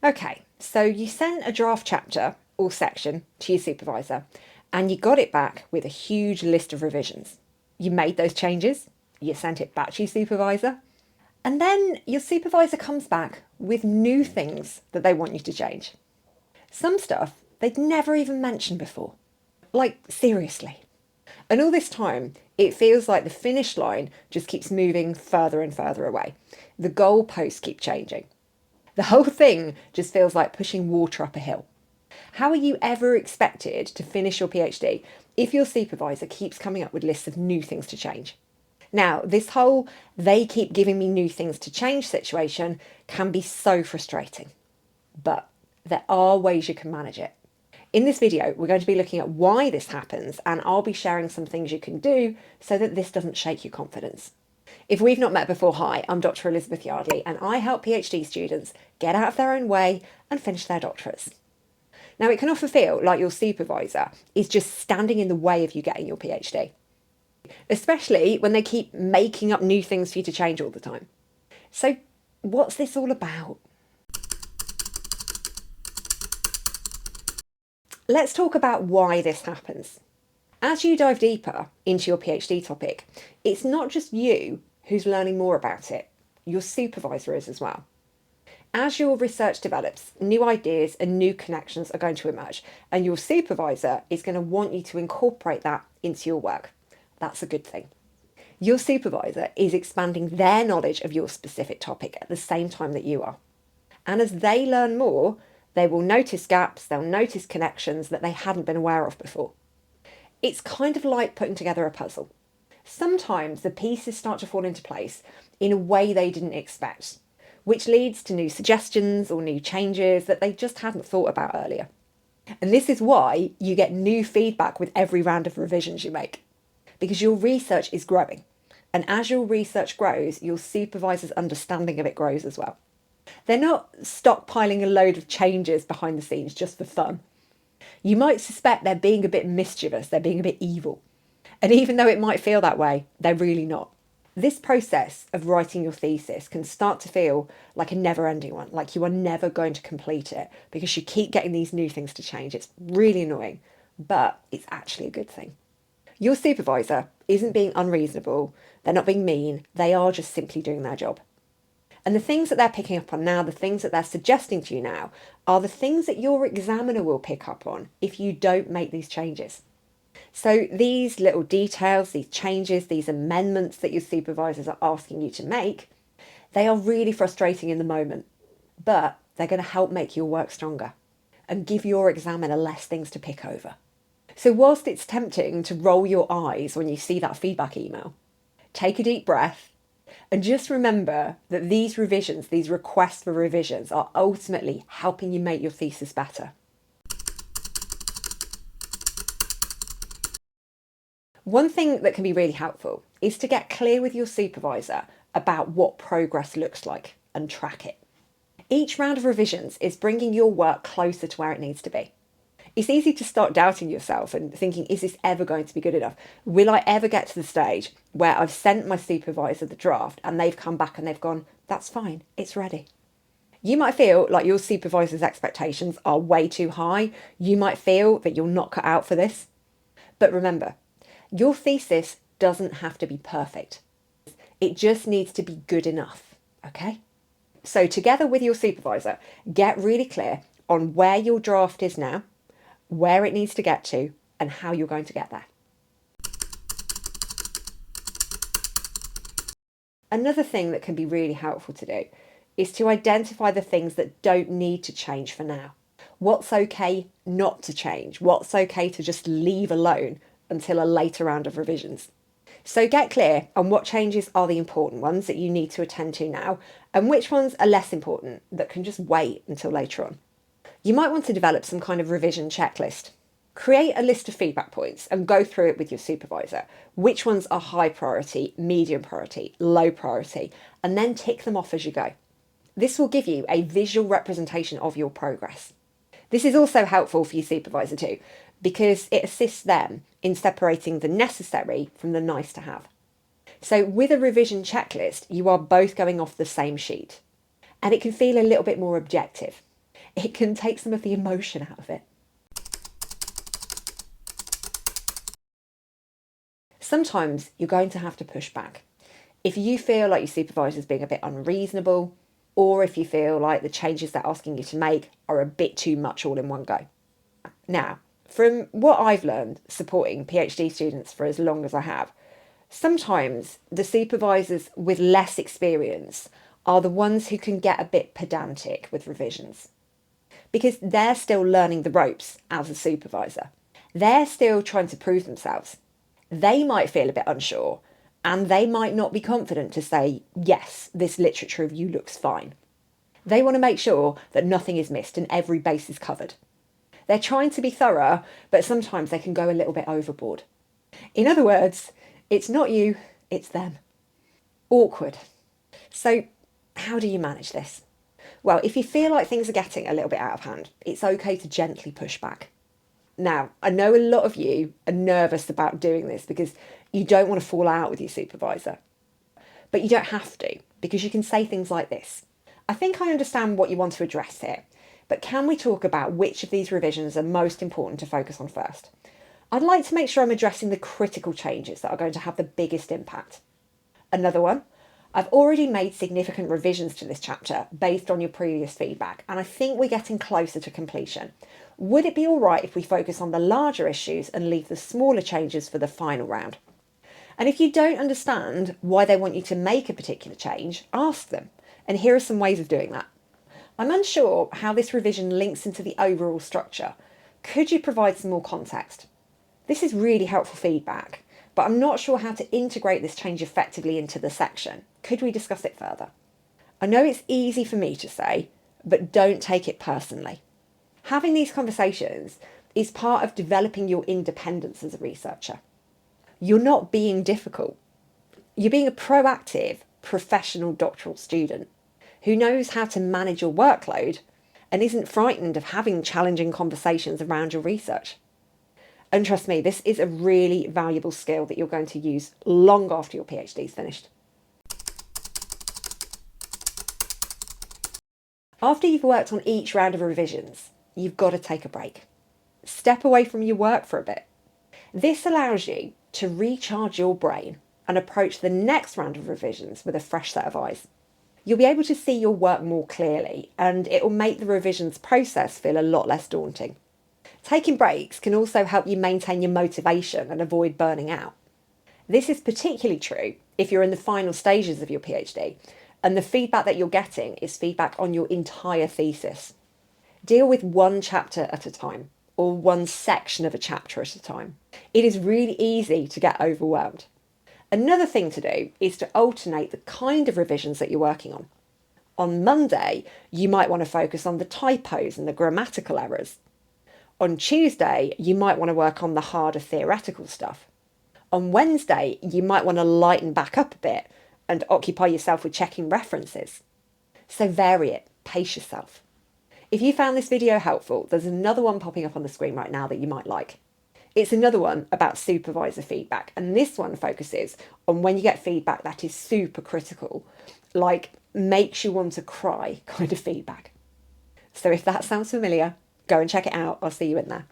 Okay, so you sent a draft chapter or section to your supervisor and you got it back with a huge list of revisions. You made those changes, you sent it back to your supervisor, and then your supervisor comes back with new things that they want you to change. Some stuff they'd never even mentioned before. Like, seriously. And all this time, it feels like the finish line just keeps moving further and further away. The goalposts keep changing. The whole thing just feels like pushing water up a hill. How are you ever expected to finish your PhD if your supervisor keeps coming up with lists of new things to change? Now, this whole they keep giving me new things to change situation can be so frustrating, but there are ways you can manage it. In this video, we're going to be looking at why this happens, and I'll be sharing some things you can do so that this doesn't shake your confidence. If we've not met before, hi, I'm Dr. Elizabeth Yardley, and I help PhD students get out of their own way and finish their doctorates. Now, it can often feel like your supervisor is just standing in the way of you getting your PhD, especially when they keep making up new things for you to change all the time. So, what's this all about? Let's talk about why this happens. As you dive deeper into your PhD topic, it's not just you who's learning more about it, your supervisor is as well. As your research develops, new ideas and new connections are going to emerge, and your supervisor is going to want you to incorporate that into your work. That's a good thing. Your supervisor is expanding their knowledge of your specific topic at the same time that you are. And as they learn more, they will notice gaps, they'll notice connections that they hadn't been aware of before. It's kind of like putting together a puzzle. Sometimes the pieces start to fall into place in a way they didn't expect, which leads to new suggestions or new changes that they just hadn't thought about earlier. And this is why you get new feedback with every round of revisions you make, because your research is growing. And as your research grows, your supervisor's understanding of it grows as well. They're not stockpiling a load of changes behind the scenes just for fun. You might suspect they're being a bit mischievous, they're being a bit evil. And even though it might feel that way, they're really not. This process of writing your thesis can start to feel like a never-ending one, like you are never going to complete it because you keep getting these new things to change. It's really annoying, but it's actually a good thing. Your supervisor isn't being unreasonable, they're not being mean, they are just simply doing their job. And the things that they're picking up on now, the things that they're suggesting to you now, are the things that your examiner will pick up on if you don't make these changes. So these little details, these changes, these amendments that your supervisors are asking you to make, they are really frustrating in the moment, but they're going to help make your work stronger and give your examiner less things to pick over. So whilst it's tempting to roll your eyes when you see that feedback email, take a deep breath. And just remember that these revisions, these requests for revisions, are ultimately helping you make your thesis better. One thing that can be really helpful is to get clear with your supervisor about what progress looks like and track it. Each round of revisions is bringing your work closer to where it needs to be. It's easy to start doubting yourself and thinking, is this ever going to be good enough? Will I ever get to the stage where I've sent my supervisor the draft and they've come back and they've gone, that's fine, it's ready. You might feel like your supervisor's expectations are way too high. You might feel that you're not cut out for this. But remember, your thesis doesn't have to be perfect. It just needs to be good enough, okay? So together with your supervisor, get really clear on where your draft is now, where it needs to get to, and how you're going to get there. Another thing that can be really helpful to do is to identify the things that don't need to change for now. What's okay not to change? What's okay to just leave alone until a later round of revisions? So get clear on what changes are the important ones that you need to attend to now, and which ones are less important that can just wait until later on. You might want to develop some kind of revision checklist. Create a list of feedback points and go through it with your supervisor. Which ones are high priority, medium priority, low priority, and then tick them off as you go. This will give you a visual representation of your progress. This is also helpful for your supervisor too, because it assists them in separating the necessary from the nice to have. So with a revision checklist, you are both going off the same sheet, and it can feel a little bit more objective. It can take some of the emotion out of it. Sometimes you're going to have to push back. If you feel like your supervisor is being a bit unreasonable, or if you feel like the changes they're asking you to make are a bit too much all in one go. Now, from what I've learned supporting PhD students for as long as I have, sometimes the supervisors with less experience are the ones who can get a bit pedantic with revisions because they're still learning the ropes as a supervisor. They're still trying to prove themselves. They might feel a bit unsure and they might not be confident to say, yes, this literature review looks fine. They want to make sure that nothing is missed and every base is covered. They're trying to be thorough, but sometimes they can go a little bit overboard. In other words, it's not you, it's them. Awkward. So, how do you manage this? Well, if you feel like things are getting a little bit out of hand, it's okay to gently push back. Now, I know a lot of you are nervous about doing this because you don't want to fall out with your supervisor. But you don't have to, because you can say things like this. I think I understand what you want to address here, but can we talk about which of these revisions are most important to focus on first? I'd like to make sure I'm addressing the critical changes that are going to have the biggest impact. Another one, I've already made significant revisions to this chapter based on your previous feedback, and I think we're getting closer to completion. Would it be all right if we focus on the larger issues and leave the smaller changes for the final round? And if you don't understand why they want you to make a particular change, ask them. And here are some ways of doing that. I'm unsure how this revision links into the overall structure. Could you provide some more context? This is really helpful feedback, but I'm not sure how to integrate this change effectively into the section. Could we discuss it further? I know it's easy for me to say, but don't take it personally. Having these conversations is part of developing your independence as a researcher. You're not being difficult. You're being a proactive, professional doctoral student who knows how to manage your workload and isn't frightened of having challenging conversations around your research. And trust me, this is a really valuable skill that you're going to use long after your PhD is finished. After you've worked on each round of revisions, you've got to take a break. Step away from your work for a bit. This allows you to recharge your brain and approach the next round of revisions with a fresh set of eyes. You'll be able to see your work more clearly, and it will make the revisions process feel a lot less daunting. Taking breaks can also help you maintain your motivation and avoid burning out. This is particularly true if you're in the final stages of your PhD, and the feedback that you're getting is feedback on your entire thesis. Deal with one chapter at a time, or one section of a chapter at a time. It is really easy to get overwhelmed. Another thing to do is to alternate the kind of revisions that you're working on. On Monday, you might want to focus on the typos and the grammatical errors. On Tuesday, you might want to work on the harder theoretical stuff. On Wednesday, you might want to lighten back up a bit and occupy yourself with checking references. So vary it, pace yourself. If you found this video helpful, there's another one popping up on the screen right now that you might like. It's another one about supervisor feedback, and this one focuses on when you get feedback that is super critical, like makes you want to cry kind of feedback. So if that sounds familiar, go and check it out. I'll see you in there.